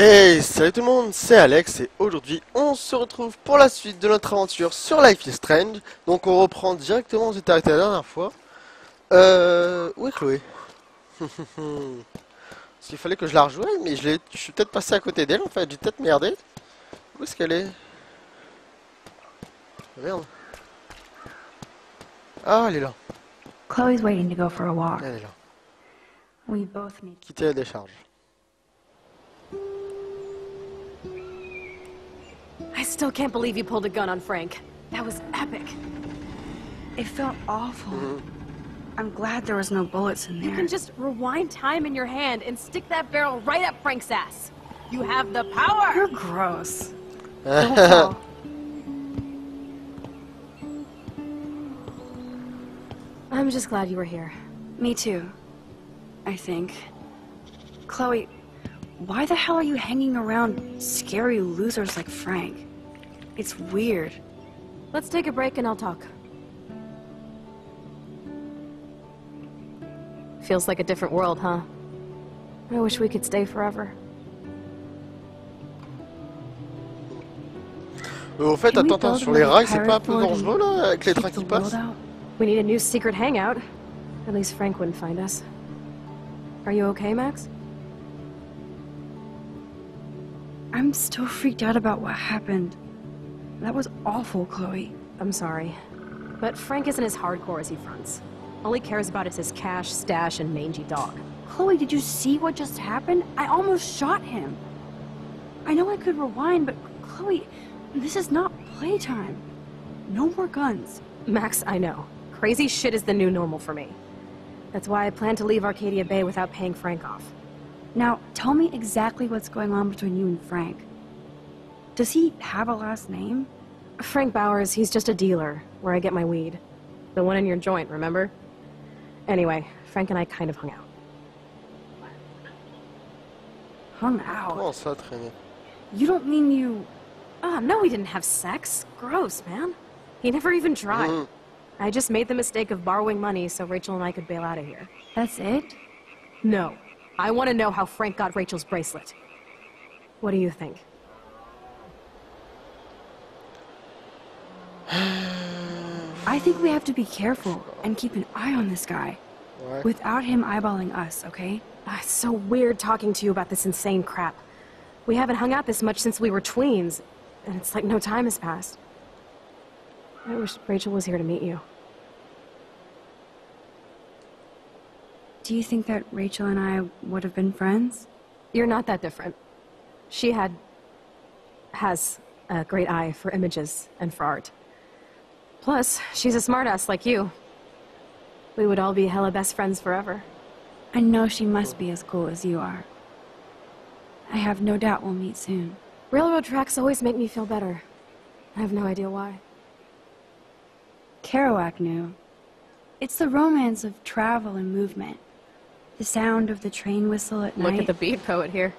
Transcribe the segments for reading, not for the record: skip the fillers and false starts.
Hey, salut tout le monde, c'est Alex et aujourd'hui on se retrouve pour la suite de notre aventure sur Life is Strange. Donc on reprend directement où j'étais arrêté la dernière fois. Où est Chloé? Parce qu'il fallait que je la rejoigne, mais je suis peut-être passé à côté d'elle en fait, j'ai peut-être merdé. Où est-ce qu'elle est? Merde. Ah, elle est là. Chloe's waiting to go for a walk. Elle est là. We both need. Quitter la décharge. I still can't believe you pulled a gun on Frank. That was epic. It felt awful. I'm glad there was no bullets in there. You can just rewind time in your hand and stick that barrel right up Frank's ass. You have the power! You're gross. Don't fall. I'm just glad you were here. Me too. I think. Chloe, why the hell are you hanging around scary losers like Frank? It's weird. Let's take a break and I'll talk. Feels like a different world, huh? I wish we could stay forever. Au fait, attends, sur les rails, c'est pas un peu dangereux là, avec les trains qui passent? We need a new secret hangout. At least Frank wouldn't find us. Are you okay, Max? I'm still freaked out about what happened. That was awful, Chloe. I'm sorry. But Frank isn't as hardcore as he fronts. All he cares about is his cash, stash, and mangy dog. Chloe, did you see what just happened? I almost shot him. I know I could rewind, but Chloe, this is not playtime. No more guns. Max, I know. Crazy shit is the new normal for me. That's why I plan to leave Arcadia Bay without paying Frank off. Now, tell me exactly what's going on between you and Frank. Does he have a last name? Frank Bowers, he's just a dealer, where I get my weed. The one in your joint, remember? Anyway, Frank and I kind of hung out. Hung out? Comment ça, traîner? You don't mean you... Oh, no, we didn't have sex. Gross, man. He never even tried. I just made the mistake of borrowing money so Rachel and I could bail out of here. That's it? No. I want to know how Frank got Rachel's bracelet. What do you think? I think we have to be careful and keep an eye on this guy. Ouais. Without him eyeballing us, okay? It's so weird talking to you about this insane crap. We haven't hung out this much since we were tweens, and it's like no time has passed. I wish Rachel was here to meet you. Do you think that Rachel and I would have been friends? You're not that different. She has a great eye for images and for art. Plus, she's a smartass like you. We would all be hella best friends forever. I know she must be as cool as you are. I have no doubt we'll meet soon. Railroad tracks always make me feel better. I have no idea why. Kerouac knew. It's the romance of travel and movement. The sound of the train whistle at night. Look at the beat poet here.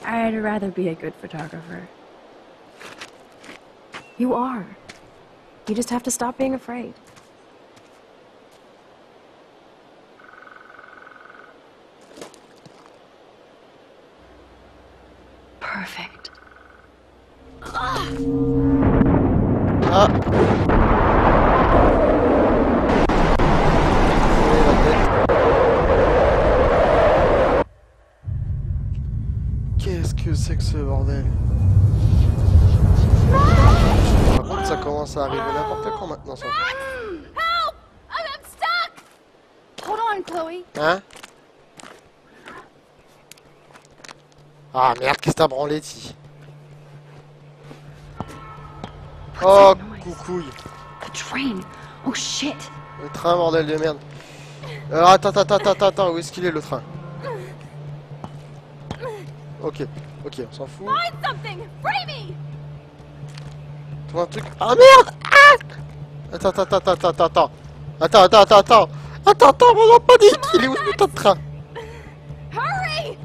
I'd rather be a good photographer. You are. You just have to stop being afraid. Perfect. Ah. Qu'est-ce que c'est que ce bordel? Par contre, ça commence à arriver n'importe quand maintenant, ça. Help! I'm stuck! Hold on, Chloe. Hein? Ah merde, qu'est-ce que t'as branlé, ti? Oh, coucouille. The train. Oh shit. Le train, bordel de merde. Attends, où est-ce qu'il est le train? Ok, on s'en fout. Find something! Free me! Trouve un truc. Ah merde! Ah! Attends, mon panique! Il est où ce putain de train? Hurry!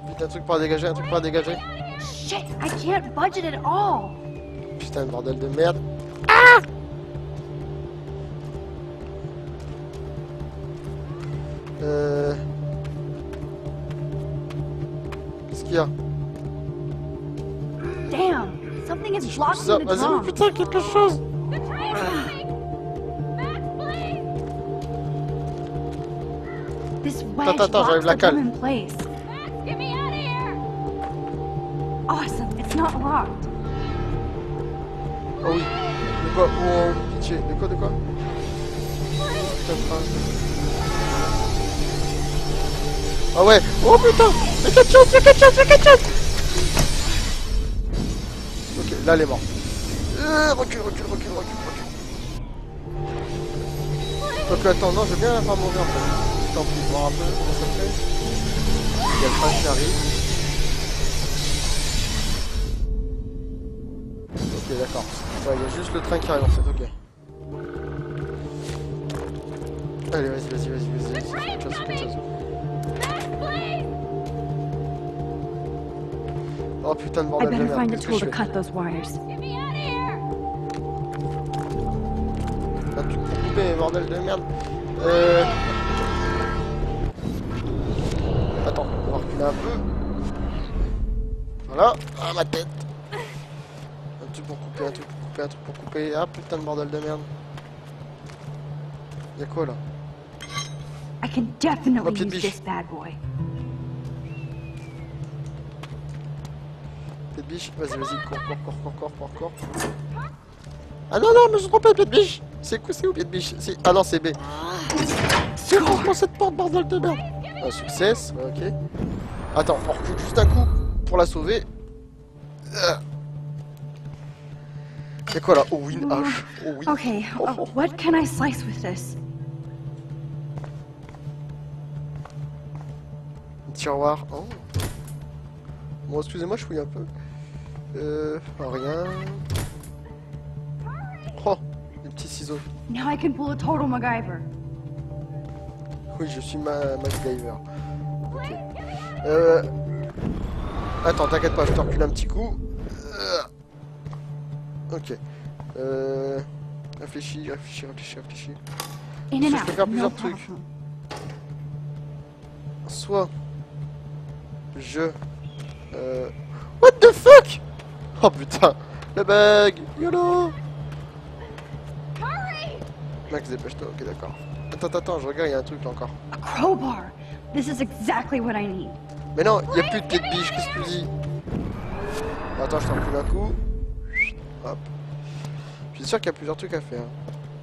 Vite, un truc pour dégager, Shit, I can't budget at all. Putain de bordel de merde. Ah! y a? Damn, something is blocking Ça, the vas-y, drum. putain, quelque chose. This wedge Attends, locks j'arrive la the drum cale. in place. Get me out of here! Awesome, it's not locked. Oh oui. De quoi? Oh, pitié. De quoi? Putain de phrase. Ah ouais. Oh putain. Y'a quelque chose. Ok, là elle est morte. Recule. Ok, attends, non, je veux bien la faire mourir en fait. Tant pis, voir un peu comment ça fait. Il y a le train qui arrive. Ok, d'accord. Ouais, il y a juste le train qui arrive en fait, ok. Allez, vas-y. Quelque chose. Oh putain de I bordel de better merde, find a qu'est-ce que tool je to fais? cut those wires. Un truc pour couper, bordel de merde. Attends, on va reculer un peu. Voilà, ah ma tête. Un truc pour couper, Ah putain de bordel de merde. Y'a quoi là? I can definitely pied de use biche. this bad boy. Pied de biche, vas-y, cours. Ah non, mais je suis trompé, pied de biche. C'est où pied de biche? Ah non, c'est B. C'est franchement cette porte, bordel de merde. Un succès, ouais, ok. Attends, on recule juste un coup pour la sauver. C'est quoi là? Oh oui, une hache. Oh oui. Okay, what can I slice with this? Un tiroir. Oh. Bon, excusez-moi, je fouille un peu. Rien. Oh, des petits ciseaux. Now I can pull a total MacGyver. Oui, je suis MacGyver. Ok. Attends, t'inquiète pas, je te recule un petit coup. Ok. Réfléchis. In Je and peux out, faire no plusieurs problem. trucs. Soit je... What the fuck? Oh putain, la bague. YOLO. Max, dépêche-toi, ok d'accord. Attends, je regarde, il y a un truc là encore. A crowbar. This is exactly what I need. Mais non, il n'y a plus de pied de biche, qu'est-ce que tu dis? Attends, je t'en recule un coup. Hop. Je suis sûr qu'il y a plusieurs trucs à faire.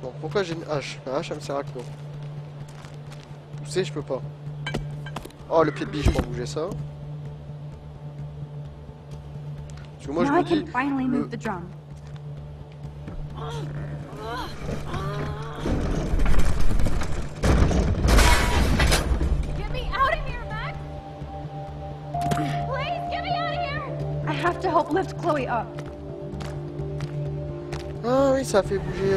Donc pourquoi j'ai une hache? La hache, elle me sert à quoi? Pousser, je peux pas. Oh, le pied de biche pour bouger ça. Parce que moi, je Now I me dis... can finally move the drum. Get me out of here, Max! Please, get me out of here! I have to help lift Chloe up. Ah oui, ça a fait bouger...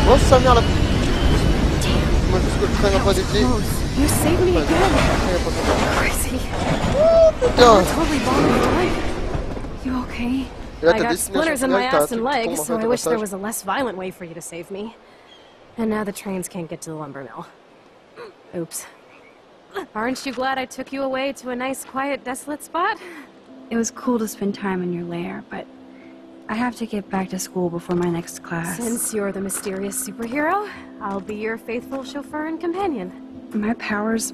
Oh, sa mère, la... Moi, juste que le train n'a pas dévié. You saved me Le again. train n'a pas dévié. Crazy. Putain. Totally bombed your life. You okay? Et là, I ta got destination splinters in my finale, t'as un ass truc and qui legs, tombe en so fait I au wish there passage. was a less violent way for you to save me. And now the trains can't get to the lumber mill. Oops. Aren't you glad I took you away to a nice, quiet, desolate spot? It was cool to spend time in your lair, but I have to get back to school before my next class. Since you're the mysterious superhero, I'll be your faithful chauffeur and companion. My powers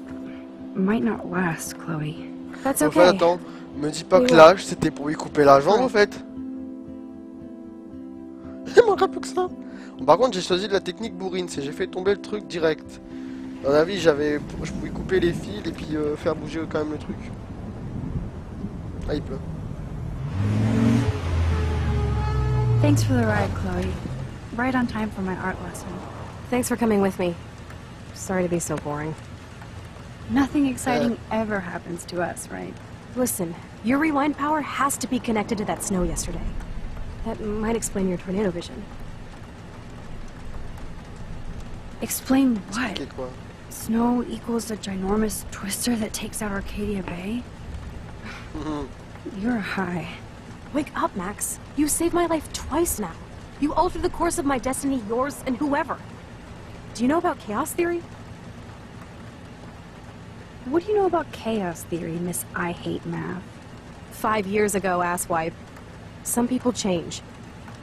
might not last, Chloe. That's En fait, okay. attends, me dis pas Oui, que ouais. l'âge c'était pour lui couper la jambe Ouais. en fait. Il manquerait plus que ça. Par contre, j'ai choisi de la technique bourrine, c'est j'ai fait tomber le truc direct. Dans la vie, je pouvais couper les fils et puis faire bouger quand même le truc. Ah, il pleut. Thanks for the ride, Chloe. Right on time for my art lesson. Thanks for coming with me. Sorry to be so boring. Nothing exciting ever happens to us, right? Listen, your rewind power has to be connected to that snow yesterday. That might explain your tornado vision. Explain what? Expliquer quoi? Snow equals the ginormous twister that takes out Arcadia Bay? You're high. Wake up, Max. You saved my life twice now. You altered the course of my destiny, yours, and whoever. Do you know about chaos theory? What do you know about chaos theory, Miss I Hate Math? 5 years ago, asswipe. Some people change.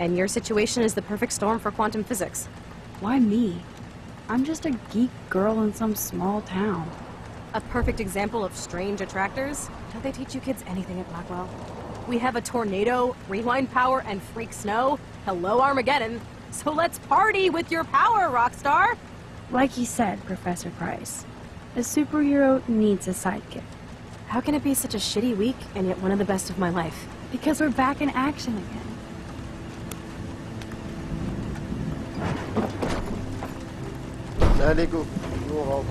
And your situation is the perfect storm for quantum physics. Why me? I'm just a geek girl in some small town. A perfect example of strange attractors? Don't they teach you kids anything at Blackwell? We have a tornado, rewind power, and freak snow. Hello, Armageddon. So let's party with your power, Rockstar! Like you said, Professor Price, a superhero needs a sidekick. How can it be such a shitty week and yet one of the best of my life? Because we're back in action again. Allez, go. Nous, on rentre.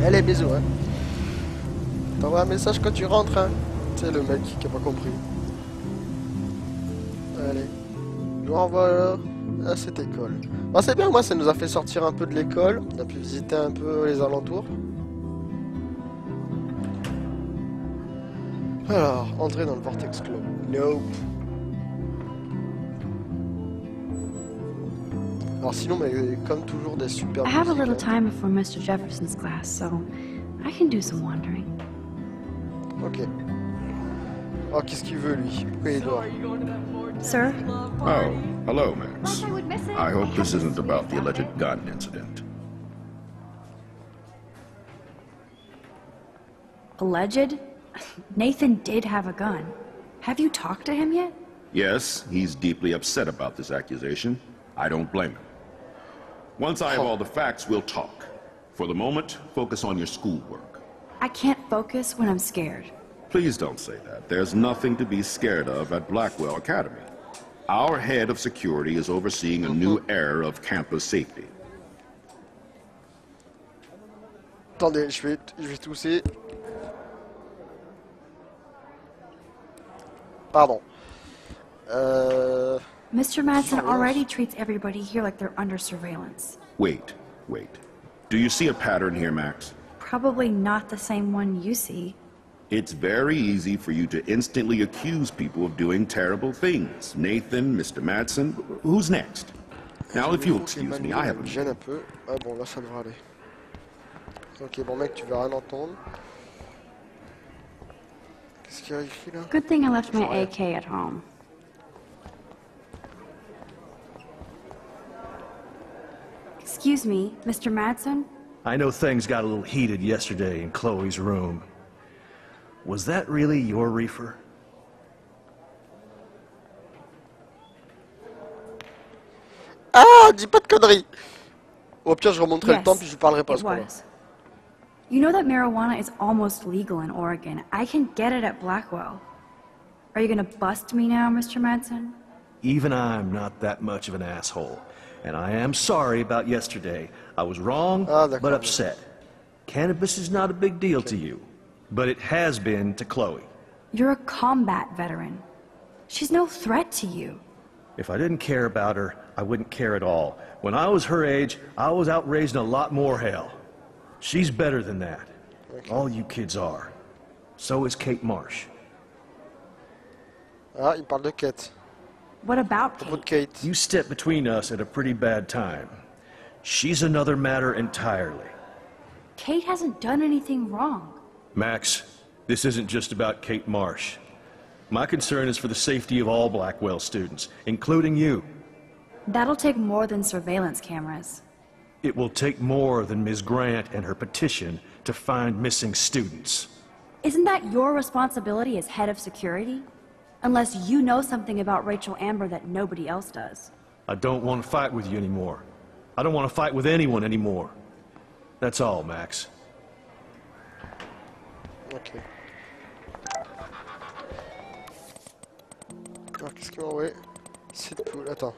Allez, bisous, hein. T'envoies un message quand tu rentres, hein. C'est le mec qui a pas compris. Allez. Nous renvoie alors à cette école. Bon, c'est bien, moi, ça nous a fait sortir un peu de l'école. On a pu visiter un peu les alentours. Alors, entrer dans le Vortex Club. Nope. Alors sinon, mais comme toujours, des super I have a musiques, little hein. time before Mr. Jefferson's class, so I can do some wandering. Ok. Oh, qu'est-ce qu'il veut, lui? Pourquoi il doit? Sir? Oh, hello, Max. I hope this isn't about the alleged gun incident. Alleged? Nathan did have a gun. Have you talked to him yet? Yes, he's deeply upset about this accusation. I don't blame him. Once I have all the facts, we'll talk. For the moment, focus on your schoolwork. I can't focus when I'm scared. Please don't say that. There's nothing to be scared of at Blackwell Academy. Our head of security is overseeing a new era of campus safety. Attendez, je vais tousser. Pardon. Mr. Madsen already treats everybody here like they're under surveillance. Wait. Do you see a pattern here, Max? Probably not the same one you see. It's very easy for you to instantly accuse people of doing terrible things. Nathan, Mr. Madsen, who's next? Now, if you'll excuse me, I have a... gêne un peu. Ah bon, là ça devrait aller. Ok, bon mec, tu vas rien entendre. Qu'est-ce qu'il y a écrit là? Good thing I left my AK at home. Excuse me, Mr. Madsen? I know things got a little heated yesterday in Chloe's room. Was that really your reefer? Ah, dis pas de conneries! Au pire, je remonterai le temps puis je vous parlerai pas, it c'est pas grave. was. You know that marijuana is almost legal in Oregon. I can get it at Blackwell. Are you gonna bust me now, Mr. Madsen? Even I'm not that much of an asshole. And I am sorry about yesterday. I was wrong, but upset. Cannabis is not a big deal to you, but it has been to Chloe. You're a combat veteran. She's no threat to you. If I didn't care about her, I wouldn't care at all. When I was her age, I was out raising a lot more hell. She's better than that. All you kids are. So is Kate Marsh. Ah, il parle de Kate. What about Propos de Kate? Kate. You stepped between us at a pretty bad time. She's another matter entirely. Kate hasn't done anything wrong. Max, this isn't just about Kate Marsh. My concern is for the safety of all Blackwell students, including you. That'll take more than surveillance cameras. It will take more than Ms. Grant and her petition to find missing students. Isn't that your responsibility as head of security? Unless you know something about Rachel Amber that nobody else does. I don't want to fight with you anymore. I don't want to fight with anyone anymore. That's all, Max. Ok. Alors, qu'est-ce qu'il m'a envoyé? C'est cool, attends.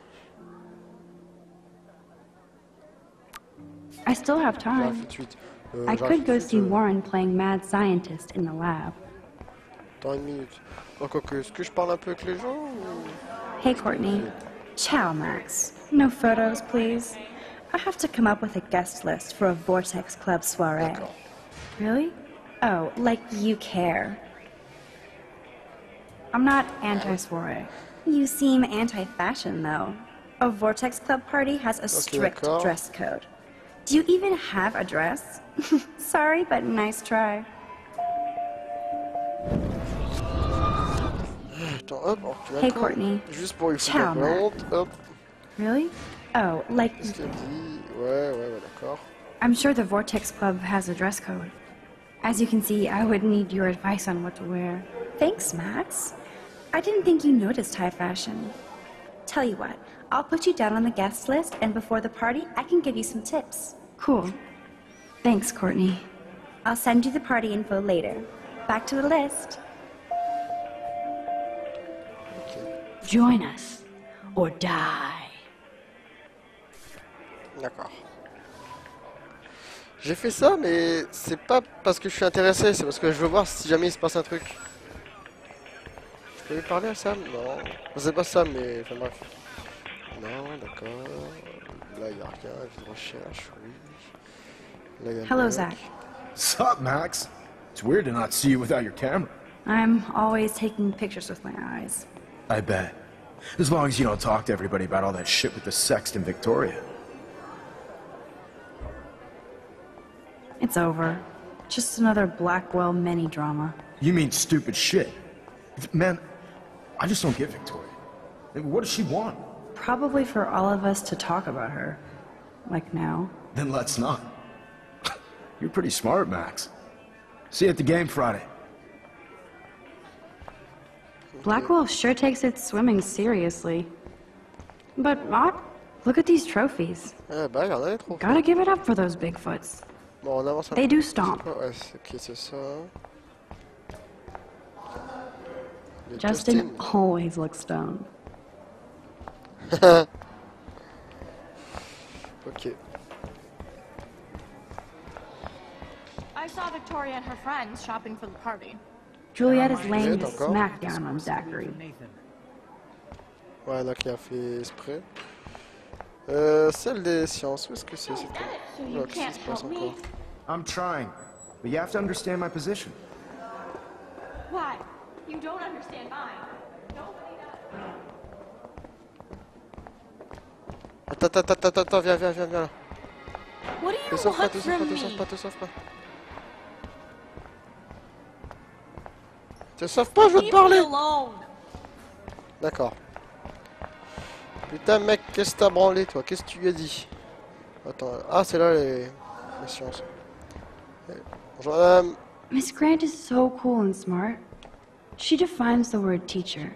I still have J'arrive time. tout de suite. I J'arrive could tout go de see suite, Warren playing mad scientist in the lab. Dans une minute. Oh, quoique, est-ce que je parle un peu avec les gens ou... Hey, Courtney. Ciao, Max. No photos, please. I have to come up with a guest list for a Vortex Club soiree. D'accord. Really? Oh, like you care. I'm not anti-soiree. You seem anti-fashion, though. A Vortex Club party has a strict d'accord. dress code. Do you even have a dress? Sorry, but nice try. Attends, hop, alors, tu Hey, attends. Courtney. Juste pour lui foutre Ciao, la Matt. honte, hop. Really? Oh, like, Qu'est-ce qu'elle dit? Ouais, d'accord. I'm sure the Vortex Club has a dress code. As you can see, I would need your advice on what to wear. Thanks, Max. I didn't think you noticed high fashion. Tell you what, I'll put you down on the guest list, and before the party, I can give you some tips. Cool. Thanks, Courtney. I'll send you the party info later. Back to the list. Join us, or die. D'accord. J'ai fait ça, mais c'est pas parce que je suis intéressé, c'est parce que je veux voir si jamais il se passe un truc. Je peux lui parler à Sam? Non. C'est pas Sam, mais enfin bref. Non, d'accord. Là, il n'y a rien, vie de recherche, oui. Là, il y a Hello, bloc. Zach. Sup, Max? It's weird to not see you without your camera. I'm always taking pictures with my eyes. I bet. As long as you don't talk to everybody about all that shit with the sext in Victoria. It's over. Just another Blackwell mini drama. You mean stupid shit. Man, I just don't get Victoria. I mean, what does she want? Probably for all of us to talk about her. Like now. Then let's not. You're pretty smart, Max. See you at the game Friday. Blackwell sure takes its swimming seriously. But, look at these trophies. Eh bah, regardez les trophées. Gotta give it up for those Bigfoots. Bon, on avance un They peu. do stomp. Ouais, ok, c'est ça. Le Justin always looks stoned. Ok. I saw Victoria and her friends shopping for the party. Juliet is laying the Juliet encore? smackdown on Zachary. Ouais, là, qui a fait exprès. Celle des sciences, où est-ce que c'est cette fois? Là, qu'est-ce qui se passe encore? I'm trying, but you have to understand my position. Why? You don't understand mine. Nobody does. Attends, viens là. What do Te you sauve pas, want te sauve from pas, te me? sauve pas, te sauve pas. Te sauve pas, je veux te Leave me parler. alone. D'accord. Putain, mec, qu'est-ce que t'as branlé, toi? Qu'est-ce que tu lui as dit? Attends, ah, c'est là les sciences. Bonjour, madame. Miss Grant is so cool and smart. She defines the word teacher.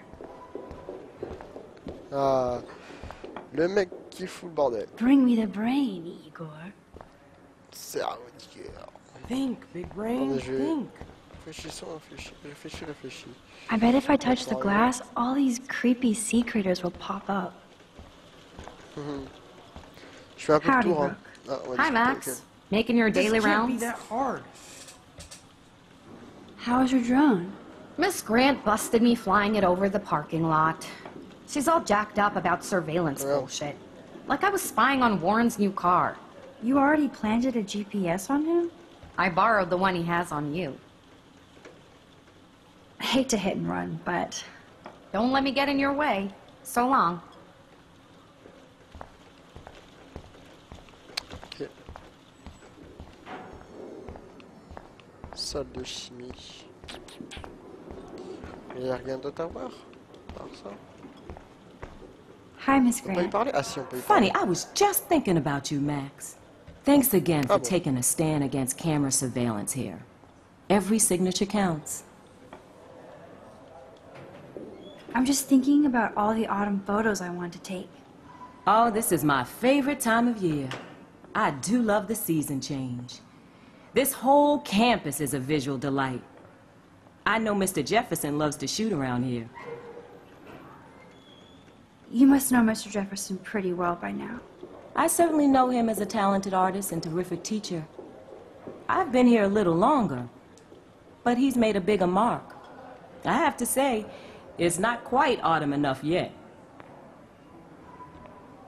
Ah, le mec qui fout le bordel. Bring me the brain, Igor. C'est un ridicule. Think, big brain, Attendez, je vais... think. Réfléchis. I bet if I touch the glass, all these creepy sea critters will pop up. Je fais un peu de Howdy, tour, hein. Brooke. Ah, ouais, Hi, Max. ok. Making your daily This can't be rounds? that hard. How's your drone? Miss Grant busted me flying it over the parking lot. She's all jacked up about surveillance Yeah. bullshit. Like I was spying on Warren's new car. You already planted a GPS on him? I borrowed the one he has on you. I hate to hit and run, but Don't let me get in your way. So long. Ok. Salle de chimie. Il n'y a rien d'autre à voir? Par ça. hi, Miss On peut y Grant. parler? Ah si, on peut y parler. Funny, I was just thinking about you, Max. Thanks again for Ah bon. taking a stand against camera surveillance here. Every signature counts. I'm just thinking about all the autumn photos I want to take. Oh, this is my favorite time of year. I do love the season change. This whole campus is a visual delight. I know Mr. Jefferson loves to shoot around here. You must know Mr. Jefferson pretty well by now. I certainly know him as a talented artist and terrific teacher. I've been here a little longer, but he's made a bigger mark. I have to say, it's not quite autumn enough yet.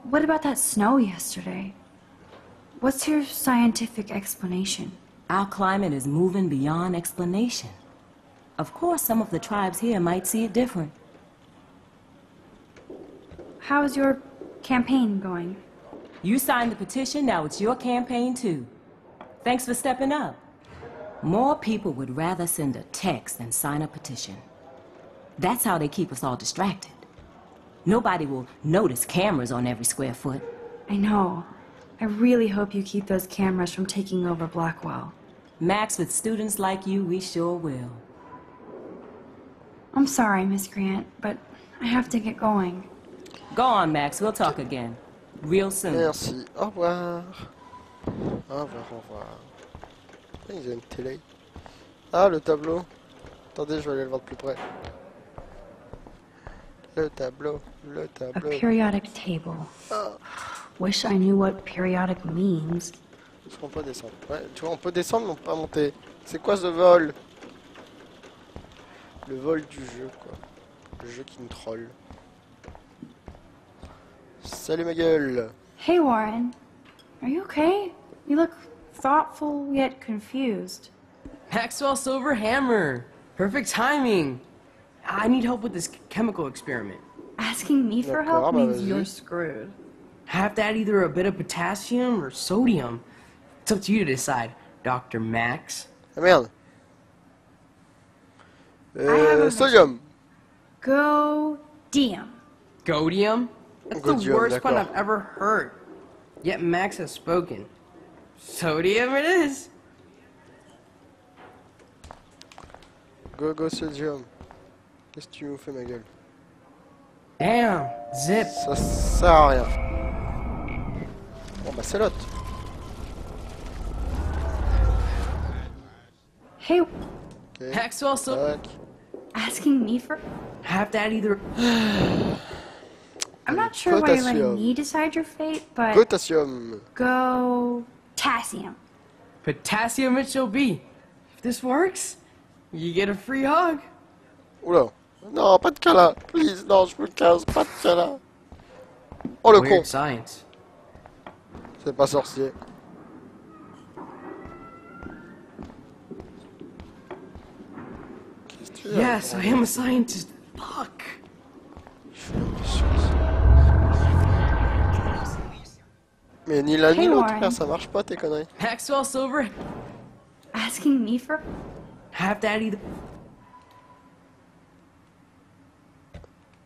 What about that snow yesterday? What's your scientific explanation? Our climate is moving beyond explanation. Of course, some of the tribes here might see it different. How's your campaign going? You signed the petition, now it's your campaign too. Thanks for stepping up. More people would rather send a text than sign a petition. That's how they keep us all distracted. Nobody will notice cameras on every square foot. I know. I really hope you keep those cameras from taking over Blackwell. Max, with students like you, we sure will. I'm sorry, Miss Grant, but I have to get going. Go on, Max. We'll talk again. Real soon. Merci. Au revoir. Au revoir, au revoir. Ah, ils ont une télé. Ah, le tableau. Attendez, je vais aller le voir de plus près. Le tableau, le A tableau. periodic table. Wish I knew what periodic means. Est-ce qu'on peut descendre? Ouais, tu vois, on peut descendre, mais on peut pas monter. C'est quoi ce vol? Le vol du jeu, quoi. Le jeu qui nous troll. Salut ma gueule. Hey, Warren. Are you okay? You look thoughtful yet confused. Maxwell Silver Hammer! Perfect timing! I need help with this chemical experiment. Asking me for help D'accord, bah means vas-y. you're screwed. I have to add either a bit of potassium or sodium. It's up to you to decide, Dr. Max. Ah merde. have a Sodium. Go DM. Godium? That's the Godium, worst pun d'accord. I've ever heard. Yet Max has spoken. Sodium it is. Go sodium. Qu'est-ce que tu nous fais ma gueule? Damn, zip. Ça sert à rien. Bon bah c'est l'autre. Hey, Ok. Maxwell Silver. Tac. asking me for... I have to add either... I'm not sure why you're letting Potassium. me decide your fate, but Potassium. go... Potassium. Potassium it shall be. If this works, you get a free hug. Oula. Non, pas de câlin. Please, non, je me casse. Pas de câlin. Oh le con. Weird science. C'est pas sorcier. Qu'est-ce que tu veux? Yes, I am a scientist. Fuck. Je suis ambitieuse. Mais ni l'un ni Hey, l'autre, Warren. frère, ça marche pas tes conneries. Maxwell Silver, Asking me for... I have to add either...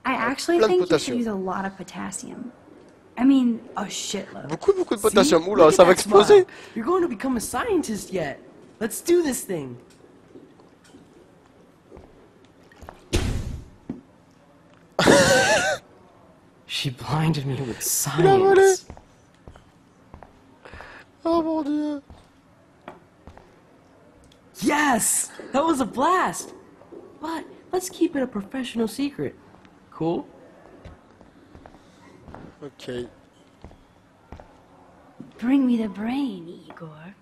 I actually plein de think you should potassium. use a lot of potassium. I mean, a shitload. Beaucoup de See? potassium. Oula, Look at ça va that smile. exploser. You're going to become a scientist yet. Let's do this thing. She blinded me with volé. science. Oh mon dieu. Yes! That was a blast! But let's keep it a professional secret. Cool? Ok. Bring me the brain, Igor.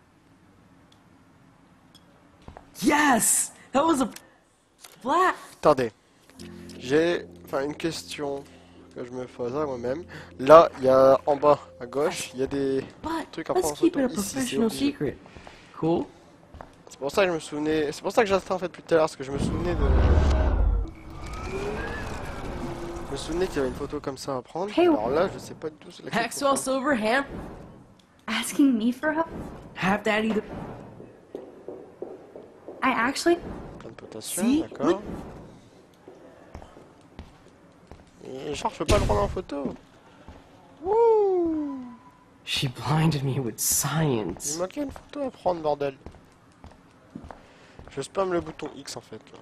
Yes! That was a blast! Attendez. J'ai une question que je me pose à moi-même. Là, il y a en bas à gauche, il y a des But trucs à prendre let's en keep photo. it a Ici, c'est professional obligé. secret. Cool? C'est pour ça que je me souvenais. C'est pour ça que j'attends en fait plus tout à l'heure, parce que je me souvenais de. Je me souvenais qu'il y avait une photo comme ça à prendre. Hey. Alors là, je sais pas du tout c'est laquelle Maxwell photo. Silver Ham, Asking me for help? have that either. I actually... Plein de potassium, Si, d'accord. Et genre, je peux pas le prendre en photo. Wouh! She blinded me with Il science. manquait une photo à prendre, bordel. Je spamme le bouton X en fait. Là.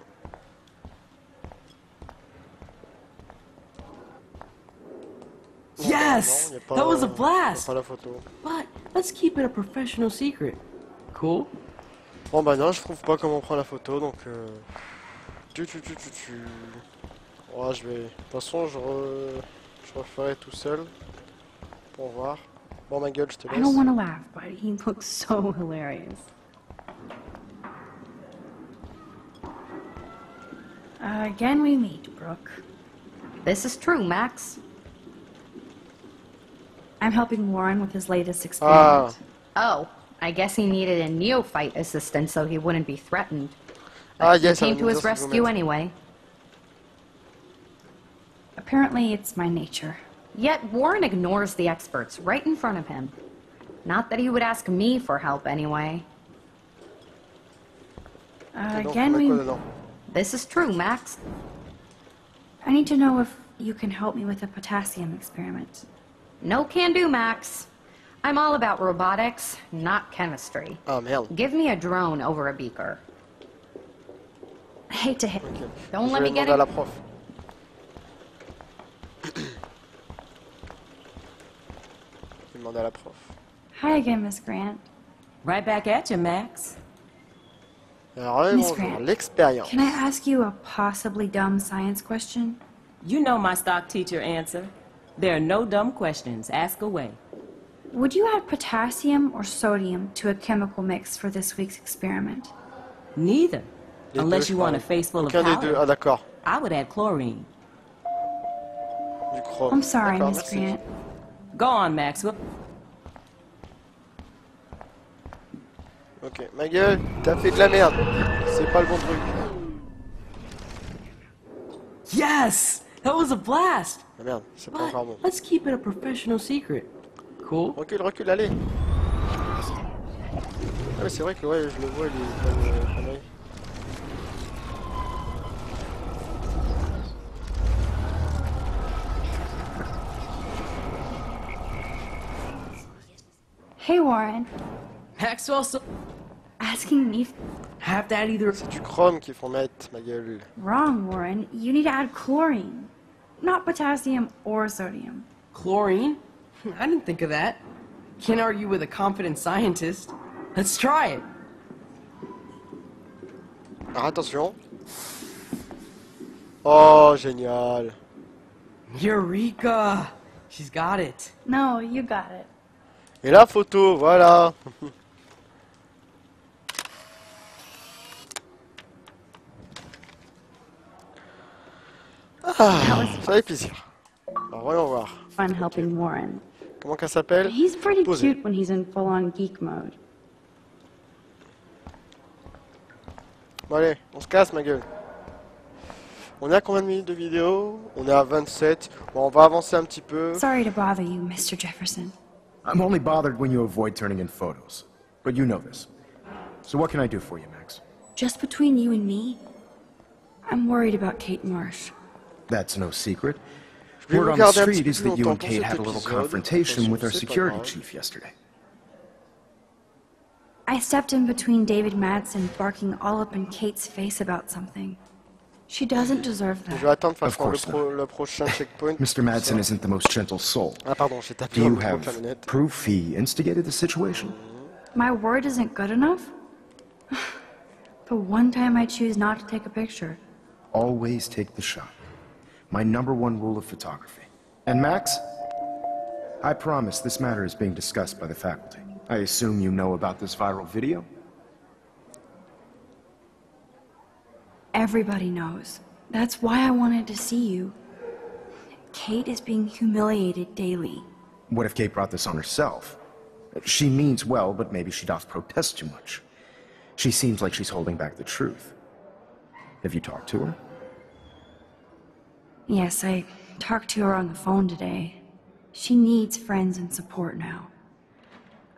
Non, Yes! non, y a pas- That was a y a blast! pas la photo. But let's keep it a professional secret. Cool? Bon bah non, je trouve pas comment on prend la photo, donc tu. Ouais, je vais. De toute façon, je referai tout seul pour voir. Bon ma gueule, je te I laisse. don't want to laugh, but he looks so hilarious. Again we meet, Brooke. This is true, Max. I'm helping Warren with his latest Ah, experiment. Oh, I guess he needed a neophyte assistant so he wouldn't be threatened. ah He yes, came ça to va nous his dire ce que vous rescue mettez. anyway. Apparently it's my nature. Yet Warren ignores the experts right in front of him. Not that he would ask me for help anyway. This is true, Max. I need to know if you can help me with the potassium experiment. No can do, Max. I'm all about robotics, not chemistry. Ah merde. Give me a drone over a beaker. I hate to hit. Ok. Don't Je let vais me get demander à la it. prof. Je vais demander à la prof. Hi again, Miss Grant. Right back at you, Max. Alors, Miss bonjour, Grant, l'expérience. can I ask you a possibly dumb science question? You know my stock teacher answer. There are no dumb questions. Ask away. Would you add potassium or sodium to a chemical mix for this week's experiment? Neither. Les Unless deux, you want a pardon. face full of Aucun des deux. Ah powder. d'accord. I would add chlorine. Du chrome. I'm sorry, D'accord, Miss merci. Grant. Go on, Max. Ok, ma gueule, t'as fait de la merde. C'est pas le bon truc. Yes! That was a blast! Ah merde, c'est pas But encore bon. let's keep it a professional secret. Cool? Recule, recule, allez. Ah mais c'est vrai que ouais, je le vois, il est pas mal. Hey, Warren. Maxwell still Asking me have to add either. C'est du chrome qu'il faut mettre, ma gueule. wrong, Warren. You need to add chlorine, not potassium or sodium. Chlorine? I didn't think of that. Can't argue with a confident scientist. Let's try it. Alors attention. Oh, génial. Eureka! She's got it. No, you got it. Et la photo, voilà. Ah, ça fait plaisir. Alors voyons voir. Fun helping Warren. Comment qu'elle s'appelle? He's pretty Posé. cute when he's in full-on geek mode. Bon allez, on se casse ma gueule. On est à combien de minutes de vidéo? On est à 27. Bon, on va avancer un petit peu. Sorry to bother you, Mr. Jefferson. I'm only bothered when you avoid turning in photos. But you know this. So what can I do for you, Max? Just between you and me, I'm worried about Kate Marsh. That's no secret. Je vais Word vous on the garder un petit street peu is plus that you longtemps and pour Kate cet had a little épisode. confrontation with our C'est pas security grave. chief yesterday. I stepped in between David Madsen barking all up in Kate's face about something. She doesn't deserve Je vais that. attendre Of course le prochain checkpoint. Mr. Madsen isn't the most gentle soul. Ah pardon, j'ai tapé Do dans you le micro avec la have manette. proof he instigated the situation? My word isn't good enough? The one time I choose not to take a picture. Always take the shot. My #1 rule of photography. And Max, I promise this matter is being discussed by the faculty. I assume you know about this viral video? Everybody knows. That's why I wanted to see you. Kate is being humiliated daily. What if Kate brought this on herself? She means well, but maybe she doth protest too much. She seems like she's holding back the truth. Have you talked to her? Yes, I talked to her on the phone today. She needs friends and support now.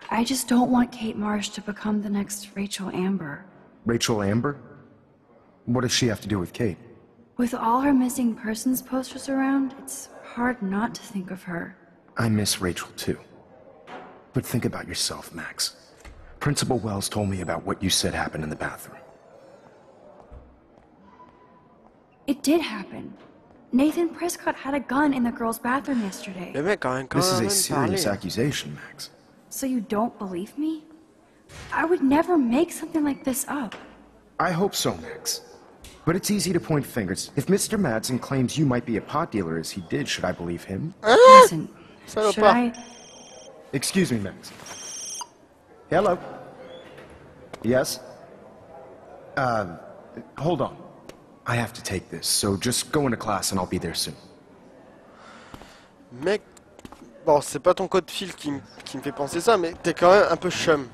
I just don't want Kate Marsh to become the next Rachel Amber. Rachel Amber? What does she have to do with Kate? With all her missing persons posters around, it's hard not to think of her. I miss Rachel too. But think about yourself, Max. Principal Wells told me about what you said happened in the bathroom. It did happen. Nathan Prescott had a gun in the girls' bathroom yesterday. Le mec a This is a même serious parlé. accusation, Max. So you don't believe me? I would never make something like this up. I hope so, Max. But it's easy to point fingers. If Mr. Madsen claims you might be a pot dealer as he did, should I believe him? Listen, should Salopard. I... Excuse me, Max. Hello? Yes? Hold on. I have to take this, so just go into class and I'll be there soon. Mec, bon, c'est pas ton code fil qui me fait penser ça, mais t'es quand même un peu chum.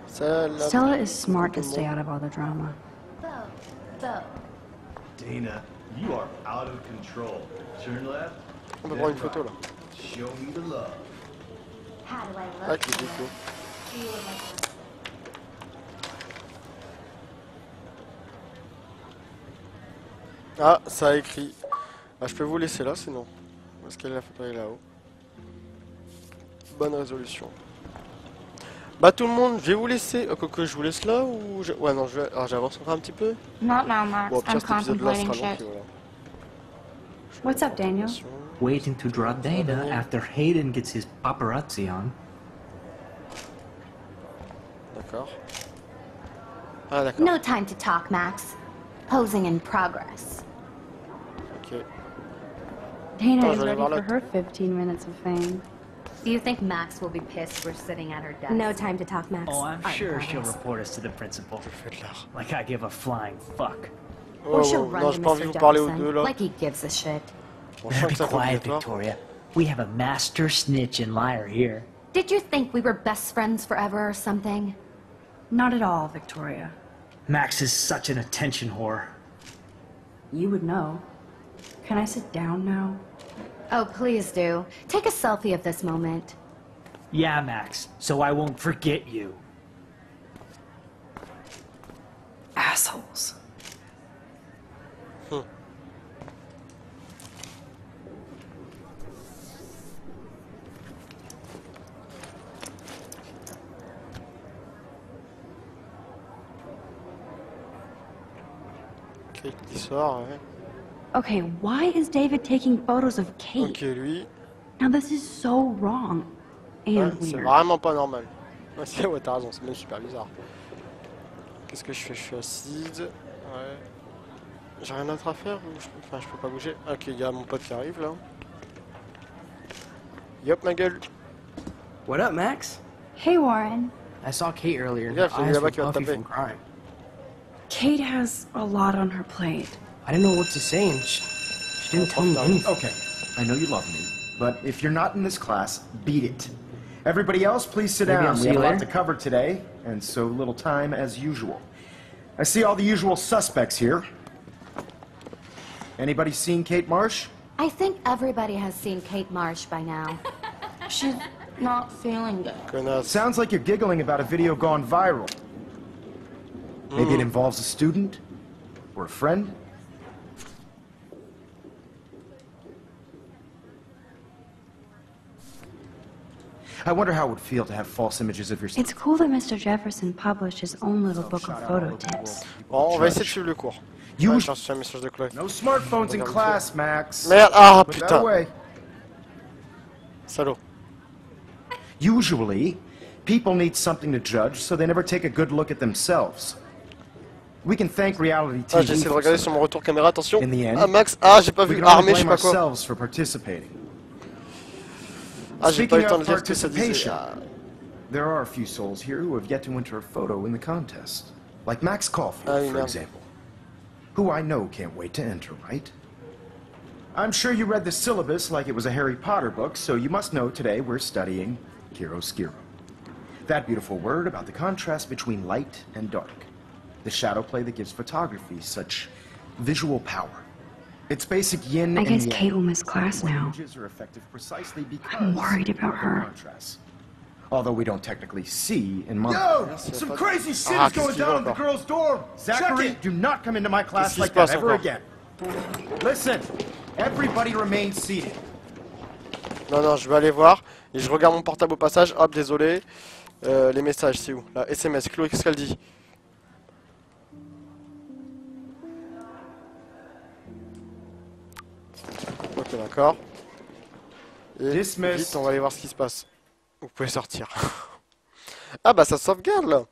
Ça, là, Stella is smart to stay out of all the drama. Dana, you are out of control. Turn left. On peut prendre une photo là. Ah, qui est déco. Ah, ça a écrit. Ah, je peux vous laisser là sinon. Parce qu'elle la photo est là-haut. Bonne résolution. Bah tout le monde, je vais vous laisser. Que je vous laisse là ou je... Ouais non, j'avance encore un petit peu. Not now, Max. Bon, I'm cet épisode-là sera contemplating long, shit. puis voilà. What's up, Daniel? Waiting to draw Dana after Hayden gets his paparazzi on. D'accord. Ah d'accord. No time to talk, Max. Posing in progress. Ok. Dana Attends, is je vais aller ready voir for l'autre. her 15 minutes of fame. Do you think Max will be pissed we're sitting at her desk? No time to talk, Max. Oh, I'm I sure promise. she'll report us to the principal. Faites l'art. Like I give a flying fuck. Oh, Or she'll oh, run non, to j'ai pas envie de Mr. vous parler aux Jefferson, deux là. like he gives a shit. Bon, je sens Be que c'est quiet, obligatoire. Victoria. We have a master snitch and liar here. Did you think we were best friends forever or something? Not at all, Victoria. Max is such an attention whore. You would know. Can I sit down now? Oh, please do. Take a selfie of this moment. Yeah, Max, so I won't forget you. Assholes. Kate qui sort, ouais. Okay, why is David taking photos of Kate? Ok, lui. Now this is so wrong. Ouais, And c'est weird. vraiment pas normal. Ouais, ouais t'as raison, c'est même super bizarre. Qu'est-ce que je fais? Je suis assise. Ouais. J'ai rien d'autre à faire ou enfin, je peux pas bouger. Ok, il y a mon pote qui arrive là. Yop ma gueule. What up, Max? Hey, Warren. I saw Kate earlier and Yeah, her so eyes là-bas were qui va puffy taper. from crying. Kate has a lot on her plate. I didn't know what to say and she didn't tell me anything. Okay, I know you love me, but if you're not in this class, beat it. Everybody else, please sit Maybe down. I'll We see have you a lot later. to cover today, and so little time as usual. I see all the usual suspects here. Anybody seen Kate Marsh? I think everybody has seen Kate Marsh by now. She's not feeling good. Connasse. Sounds like you're giggling about a video gone viral. Maybe it involves a student? Or a friend? I wonder how it would feel to have false images of yourself. It's cool that Mr. Jefferson published his own little book of photo tips. Bon, on va essayer de suivre le cours. You- Ouais, j'ai reçu un message de Chloé. No smartphones in class, Max. Merde, ah Put that putain. away. Salaud. Usually, people need something to judge, so they never take a good look at themselves. We can thank reality Ah, TV. j'essaie de for regarder some sur mon retour caméra, attention. In the end, Ah Max, ah j'ai pas We vu. can only Armé, je sais blame pas quoi. ourselves for participating. Ah j'ai pas eu Speaking le temps de of lire ce que ça disait. participation, Ah. there are a few souls here who have yet to enter a photo in the contest. Like Max Caulfield, Ah oui, for merde. example. Who I know can't wait to enter, right? I'm sure you read the syllabus like it was a Harry Potter book, so you must know today we're studying chiaroscuro. That beautiful word about the contrast between light and dark. The shadow play that gives photography such visual power. It's basic yin I and guess yang. Kate will miss class now. Images are effective precisely because I'm worried about of the her. contrast. Although we don't technically see in monitors. Yo, some crazy shit is going down in the girls' dorm. Zachary, do not come into my class Qu'est-ce qui like se that passe ever encore? again. Listen, everybody remain seated. Non, non, je vais aller voir. Et je regarde mon portable au passage. Hop, désolé. Les messages, c'est où? Là, SMS. Chloé, qu'est-ce qu'elle dit? Ok, d'accord. Et Dismissed. vite, on va aller voir ce qui se passe. Vous pouvez sortir. Ah bah ça sauvegarde là.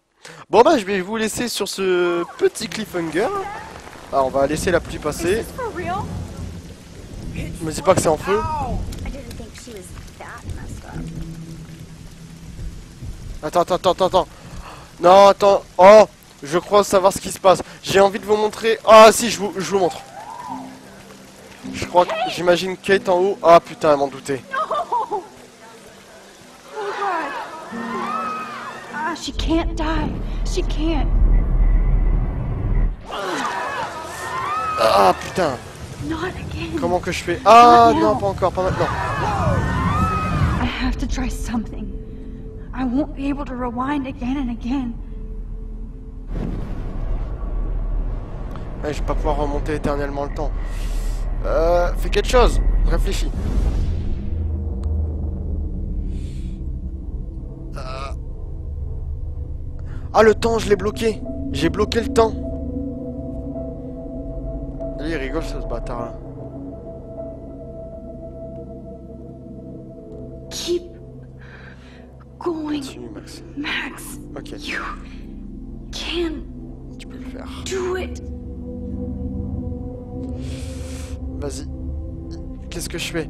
Bon bah je vais vous laisser sur ce petit cliffhanger. Ah, on va laisser la pluie passer. For real? Je me dis pas que c'est en feu. I didn't think she was that messed up. Attends. Non, attends. Oh, je crois savoir ce qui se passe. J'ai envie de vous montrer. Ah si, je vous montre. Je crois que j'imagine Kate en haut. Ah putain, elle m'en doutait. Oh God. Ah, she can't die. She can't. Ah putain. Not again. Comment que je fais? Ah non, pas encore, pas maintenant. I have to try something. I won't be able to rewind again and again. Ouais, je vais pas pouvoir remonter éternellement le temps. Fais quelque chose. Réfléchis. Ah, le temps, je l'ai bloqué. J'ai bloqué le temps. Il rigole, ce bâtard là. Keep going. Continue, Max. Max. Ok. You can Tu peux le faire. do it. Vas-y. Qu'est-ce que je fais?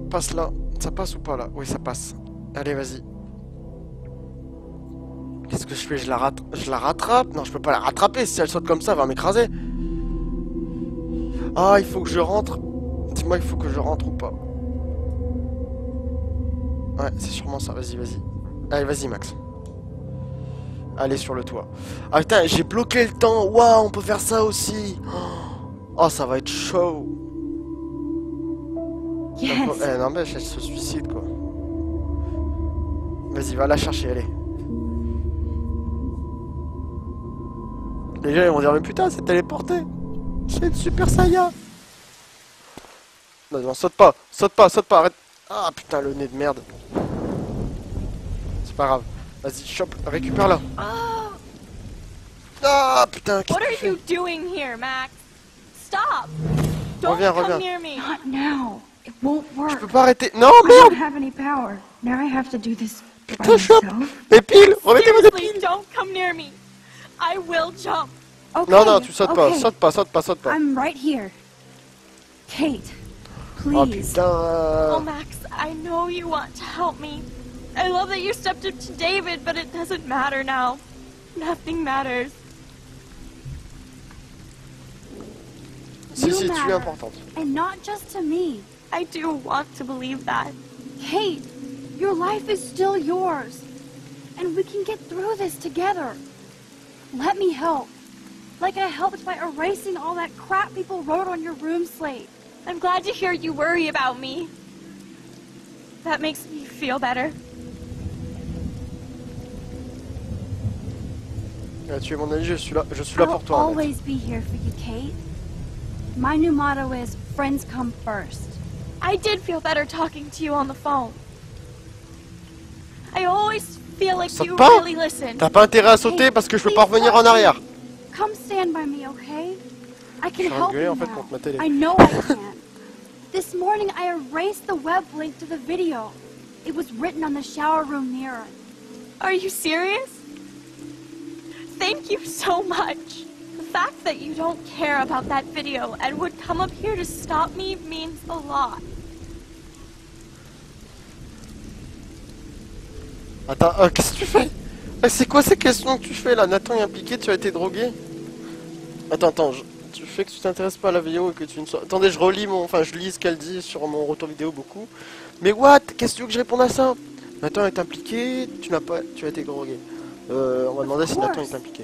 Passe là. Ça passe ou pas là? Oui, ça passe. Allez, vas-y. Qu'est-ce que je fais? Je la rattrape? Non, je peux pas la rattraper. Si elle saute comme ça, elle va m'écraser. Ah, il faut que je rentre. Dis-moi, il faut que je rentre ou pas? Ouais, c'est sûrement ça. Vas-y, vas-y. Allez, vas-y, Max. Allez, sur le toit. Ah putain, j'ai bloqué le temps. Waouh, on peut faire ça aussi. Oh, ça va être chaud. Yes. Eh, non, mais elle se suicide, quoi. Vas-y, va la chercher, allez. Les gens, ils vont dire, mais putain, c'est téléporté. C'est une super Saiyan. Non, non, saute pas, arrête. Ah putain, le nez de merde. C'est pas grave. Vas-y, chope, récupère-la. Ah putain, qu'est-ce What que are tu fais? you doing here, Max? Stop! Don't Reviens, come reviens. near me. Not now. It won't work. Je peux pas arrêter. Non, I don't merde. have any power. Now I have to do this by Putain, chope. myself. Des piles, remettez-moi des Seriously, piles. don't come near me. I will jump. Okay. Non, non, tu sautes pas, okay. saute pas, saute pas, saute pas. I'm right here. Kate, Oh please. putain. Oh, Max, I know you want to help me. I love that you stepped up to David, but it doesn't matter now. Nothing matters. Si, You si, tu es matter. importante. And not just to me. I do want to believe that. Kate, your life is still yours. And we can get through this together. Let me help. Like I helped by erasing all that crap people wrote on your room slate. I'm glad to hear you worry about me. That makes me feel better. Tu es mon ami, je suis là pour I'll toi. Annette. always be here for you, Kate. My new motto is friends come first. I did feel better talking to you on the phone. I always feel like Saute you pas. really listen. T'as pas intérêt à sauter parce que je peux pas revenir en arrière. Come stand by me, okay? I can Je vais help engueuler, you en fait, now. contre ma télé. I know I can. This morning I erased the web link to the video. It was written on the shower room mirror. Are you serious? Thank you so much. The fact that you don't care about that video and would come up here to stop me means a lot. Attends, qu'est-ce que tu fais? C'est quoi ces questions que tu fais là? Nathan est impliqué, tu as été drogué? Attends, tu fais que tu t'intéresses pas à la vidéo et que tu ne sois... Attendez, je relis je lis ce qu'elle dit sur mon retour vidéo beaucoup. Mais what? Qu'est-ce que tu veux que je réponde à ça? Nathan est impliqué, tu as été drogué. On va demander si Nathan est impliqué.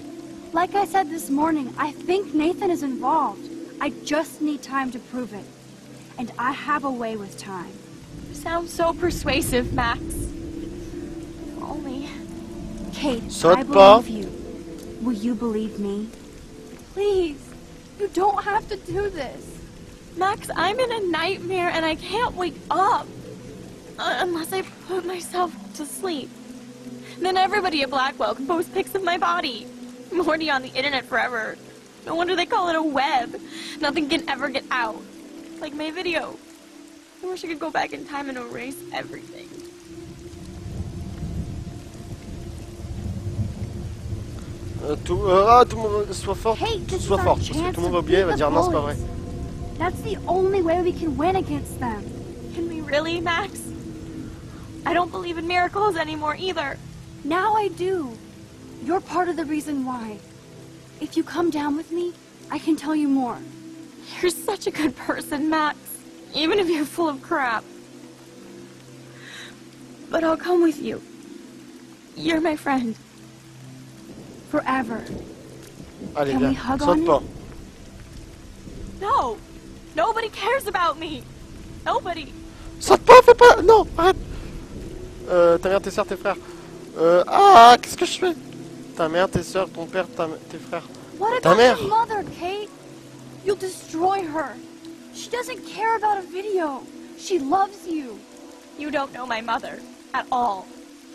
Like I said this morning, I think Nathan is involved. I just need time to prove it. And I have a way with time. You sound so persuasive, Max. If only. Kate, I Saute pas. believe you. Will you believe me? Please, you don't have to do this. Max, I'm in a nightmare and I can't wake up. Unless I put myself to sleep. Then everybody at Blackwell can post pics of my body. I'm already on the internet forever. No wonder they call it a web. Nothing can ever get out. Like my video. I wish I could go back in time and erase everything. Tout le monde sois forte, Hey, this is sois our forte, parce que chance tout le monde to va oublier, beat va the dire non, c'est pas bullies. vrai. That's the only way we can win against them. Can we really, Max? I don't believe in miracles anymore either. Now I do. You're part of the reason why. If you come down with me, I can tell you more. You're such a good person, Max. Even if you're full of crap. But I'll come with you. You're my friend. Forever. Allez, Can viens, we hug saute on pas. No! Nobody cares about me. Nobody. Saute pas, fais pas. Non, arrête. Ta mère, tes soeurs, tes frères. Ah, qu'est-ce que je fais? Ta mère, tes soeurs, ton père, tes frères. What Ta about mère. your mother, Kate? You'll destroy her. She doesn't care about a video. She loves you. You don't know my mother at all.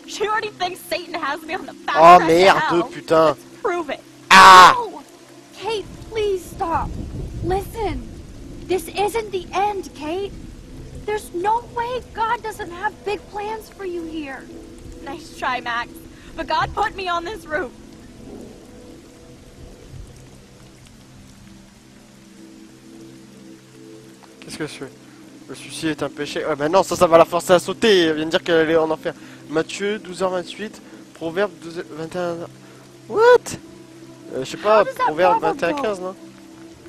She already thinks Satan has me on the fast Oh track to merde, hell. putain. Let's prove it. Ah. No! Kate, please stop. Listen. This isn't the end, Kate. There's no way God doesn't have big plans for you here. Nice try, Max. But God put me on this roof. Qu'est-ce que je fais? Le suicide est un péché. Ouais, bah non, ça va la forcer à sauter. Elle vient de dire qu'elle est en enfer. Matthieu 12h28, Proverbe 21h. What? Je sais pas, How does that Proverbe proverb 21h15, go? non?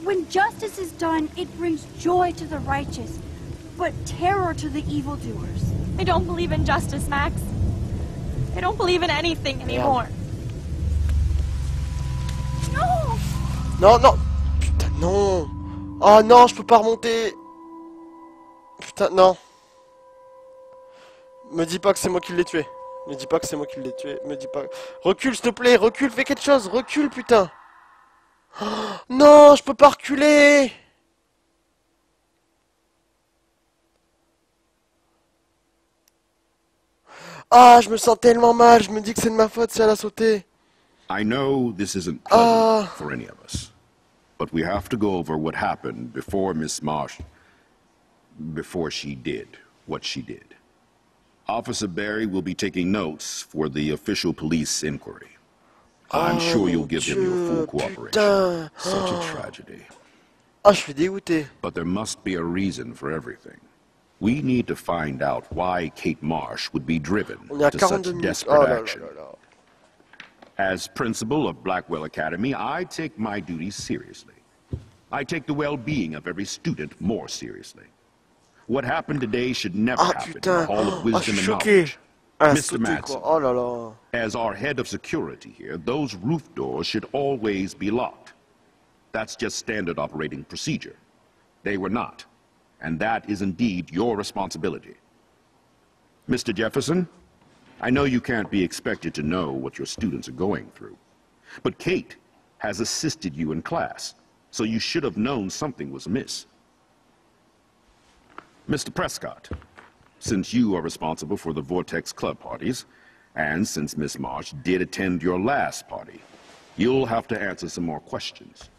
When justice is done, it brings joy to the righteous, but terror to the evildoers. I don't believe in justice, Max. I don't believe in anything anymore. No! Non, non. Putain, non. Oh non, je peux pas remonter. Putain, non. Me dis pas que c'est moi qui l'ai tué. Me dis pas que c'est moi qui l'ai tué. Me dis pas. Recule, s'il te plaît, recule, fais quelque chose. Recule, putain. Oh, non, je peux pas reculer. Ah, je me sens tellement mal. Je me dis que c'est de ma faute si elle a sauté. I know this isn't pleasant for any of us, but we have to go over what happened before Miss Marsh, before she did what she did. Officer Barry will be taking notes for the official police inquiry. I'm sure you'll give him your full cooperation. Putain. Such a tragedy. Ah, je suis dégoûté. But there must be a reason for everything. We need to find out why Kate Marsh would be driven On est à to such 42 minutes. desperate Oh là là action. là là. As principal of Blackwell Academy, I take my duties seriously. I take the well-being of every student more seriously. What happened today should never happen in the putain. Hall of Ah, je Wisdom suis and choqué. Knowledge. Elle a Mr. sauté, Madsen, quoi. Oh là là. as our head of security here, those roof doors should always be locked. That's just standard operating procedure. They were not, and that is indeed your responsibility. Mr. Jefferson, I know you can't be expected to know what your students are going through, but Kate has assisted you in class, so you should have known something was amiss. Mr. Prescott, since you are responsible for the Vortex Club parties, and since Miss Marsh did attend your last party, you'll have to answer some more questions.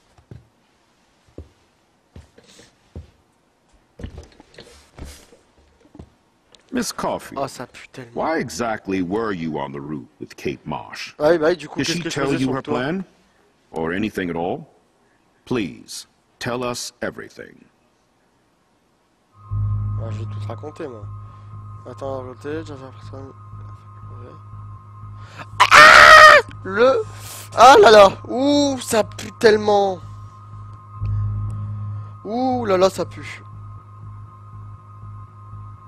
Miss Coffey, Oh, ça pue tellement. why exactly were you on the route with Kate Marsh? Ouais, bah, du coup, Did qu'est-ce she que je tell faisais you sur her toi? plan? Or anything at all? Please, tell us everything. Ah, je vais tout te raconter, moi. Attends, rajouter, j'ai fait personne. Ah, le. Ah là là. Ouh, ça pue tellement. Ouh là là, ça pue.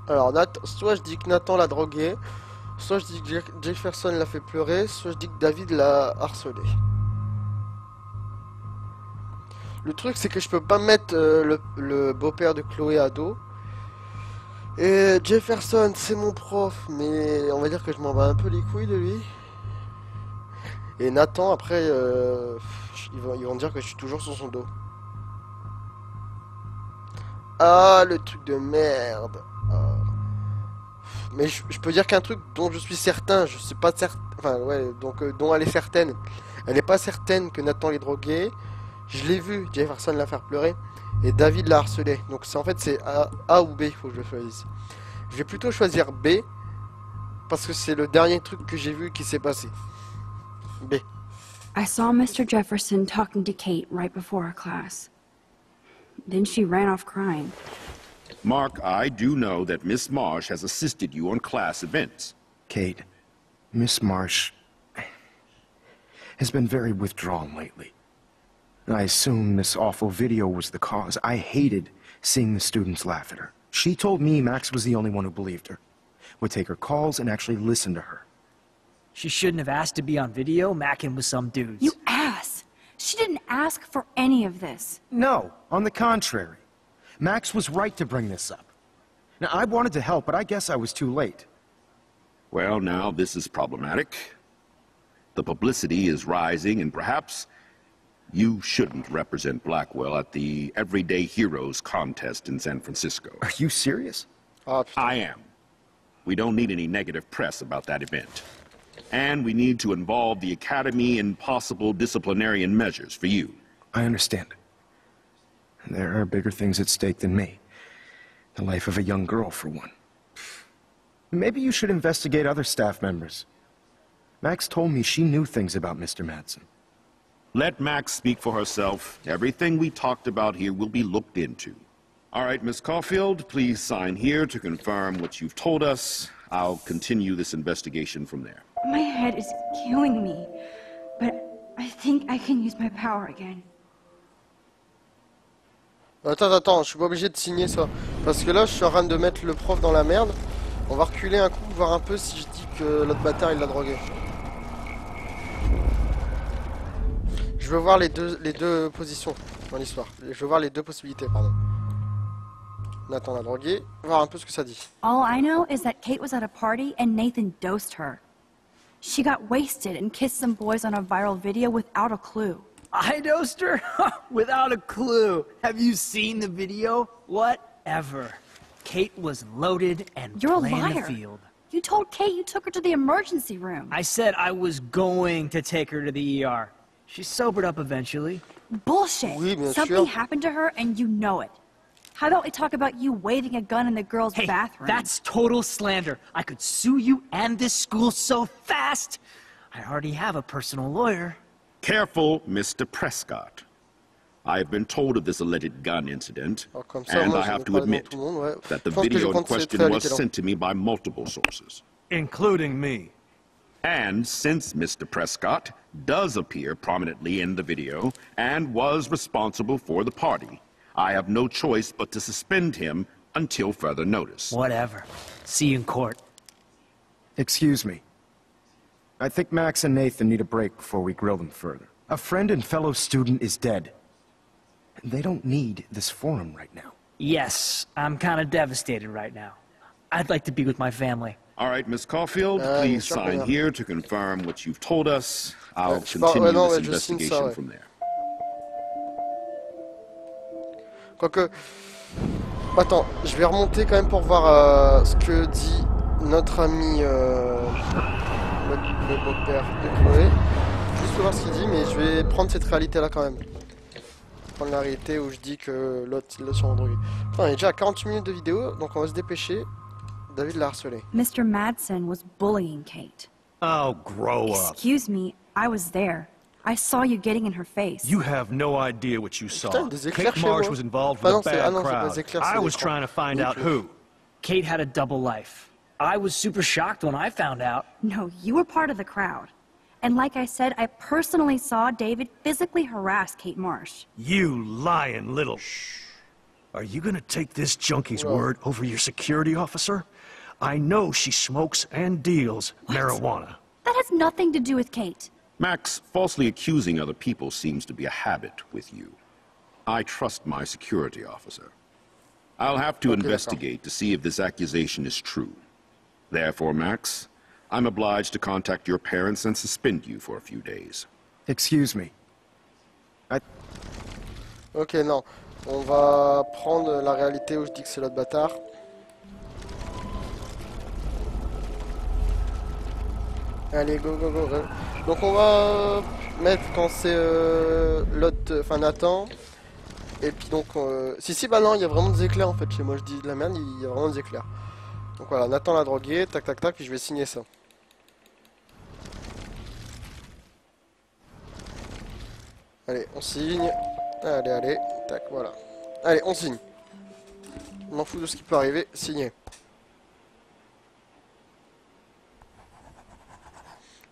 Alors, soit je dis que Nathan l'a drogué, soit je dis que Jefferson l'a fait pleurer, soit je dis que David l'a harcelé. Le truc, c'est que je peux pas mettre le beau-père de Chloé à dos. Et Jefferson, c'est mon prof, mais on va dire que je m'en bats un peu les couilles de lui. Et Nathan, après, ils vont dire que je suis toujours sur son dos. Ah, le truc de merde. Ah. Mais je peux dire qu'un truc dont je suis certain, je suis pas certain, enfin ouais, donc dont elle est certaine. Elle n'est pas certaine que Nathan l'ait drogué. Je l'ai vu, Jefferson la faire pleurer. Et David l'a harcelé. Donc en fait c'est A ou B, il faut que je choisisse. Je vais plutôt choisir B. Parce que c'est le dernier truc que j'ai vu qui s'est passé. B. I saw Mr. Jefferson talking to Kate right before our class. Then she ran off crying. Mark, I do know that Miss Marsh has assisted you on class events. Kate, Miss Marsh has been very withdrawn lately. I assume this awful video was the cause. I hated seeing the students laugh at her. She told me Max was the only one who believed her, would take her calls and actually listen to her. She shouldn't have asked to be on video, macking with some dudes. You ass! She didn't ask for any of this. No, on the contrary. Max was right to bring this up. Now, I wanted to help, but I guess I was too late. Well, now this is problematic. The publicity is rising, and perhaps you shouldn't represent Blackwell at the Everyday Heroes contest in San Francisco. Are you serious? I am. We don't need any negative press about that event. And we need to involve the Academy in possible disciplinarian measures for you. I understand. There are bigger things at stake than me. The life of a young girl, for one. Maybe you should investigate other staff members. Max told me she knew things about Mr. Madsen. Let Max speak for herself. Everything we talked about here will be looked into. All right, Miss Caulfield, please sign here to confirm what you've told us. I'll continue this investigation from there. My head is killing me, but I think I can use my power again. Attends, je suis pas obligé de signer ça. Parce que là, je suis en train de mettre le prof dans la merde. On va reculer un coup, voir un peu si je dis que l'autre bâtard il l'a drogué. Je veux voir les deux positions dans l'histoire. Je veux voir les deux possibilités, pardon. Nathan l'a drogué. Voir un peu ce que ça dit. All I know is that Kate was at a party and Nathan dosed her. She got wasted and kissed some boys on a viral video without a clue. I dosed her? Without a clue. Have you seen the video? Whatever. Kate was loaded and You're a playing liar. the field. You told Kate you took her to the emergency room. I said I was going to take her to the ER. She sobered up eventually. Bullshit. Oui, bien Something sûr. happened to her and you know it. How about we talk about you waving a gun in the girls' Hey, bathroom? that's total slander. I could sue you and this school so fast. I already have a personal lawyer. Careful, Mr. Prescott. I have been told of this alleged gun incident, Alors, comme ça, and moi, I je have vais to parler devant admit tout le monde, ouais. that the Je pense que video je in compte cette question was réalité-là. sent to me by multiple sources. Including me. And since Mr. Prescott does appear prominently in the video and was responsible for the party, I have no choice but to suspend him until further notice. Whatever. See you in court. Excuse me. I think Max and Nathan need a break before we grill them further. A friend and fellow student is dead. They don't need this forum right now. Yes, I'm kind of devastated right now. I'd like to be with my family. All right, Miss Caulfield, bien please sûr, sign bien. here to confirm what you've told us. I'll je parle- continue non, this ouais, je signe ça, investigation ouais. from there. Quoique... Attends, je vais remonter quand même pour voir ce que dit notre ami le beau-père de Chloé. Juste pour voir ce qu'il dit, mais je vais prendre cette réalité-là quand même. Prendre la réalité où je dis que l'autre il l'a sûrement drogué. Enfin, on est déjà à 48 minutes de vidéo, donc on va se dépêcher. David l'a harcelé. Mr. Madsen was bullying Kate. Oh, grow up. Excuse me, I was there. I saw you getting in her face. You have no idea what you saw. Putain, des éclairs Kate chez Marsh moi. was involved Ah with non, a c'est- ah bad non, c'est pas crowd. des éclairs, c'est I des was crans. trying to find Oui, out tu- who. Kate had a double life. I was super shocked when I found out. No, you were part of the crowd. And like I said, I personally saw David physically harass Kate Marsh. You lying little... Are you gonna take this junkie's word over your security officer? I know she smokes and deals marijuana. That has nothing to do with Kate. Max, falsely accusing other people seems to be a habit with you. I trust my security officer. I'll have to investigate to see if this accusation is true. Therefore, Max, I'm obliged to contact your parents and suspend you for a few days. Excuse me. Ok, non. On va prendre la réalité où je dis que c'est l'autre bâtard. Allez, go, go, go. Donc on va mettre quand c'est l'autre, enfin Nathan. Et puis donc, si, bah non, il y a vraiment des éclairs en fait chez moi. Je dis de la merde, il y a vraiment des éclairs. Donc voilà, Nathan l'a drogué, tac, tac, tac, puis je vais signer ça. Allez, on signe. Allez, allez, tac, voilà. Allez, on signe. On m'en fout de ce qui peut arriver, signer.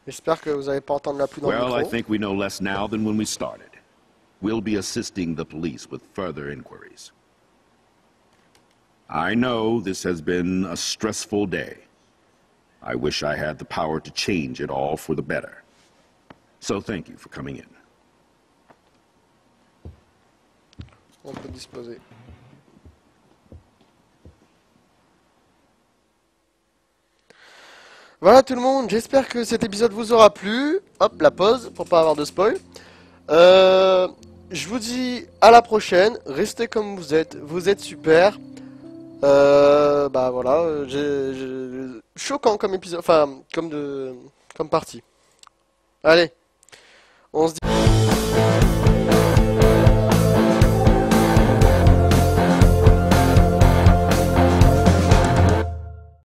J'espère que vous n'allez pas entendre la pluie dans le Well, I micro. think we know less now than when we started. We'll be assisting the police with further inquiries. I know this has been a stressful day. I wish I had the power to change it all for the better. So thank you for coming in. On peut disposer. Voilà tout le monde, j'espère que cet épisode vous aura plu. Hop, la pause pour pas avoir de spoil. Je vous dis à la prochaine, restez comme vous êtes super. Bah voilà, choquant comme épisode, enfin comme partie. Allez, on se dit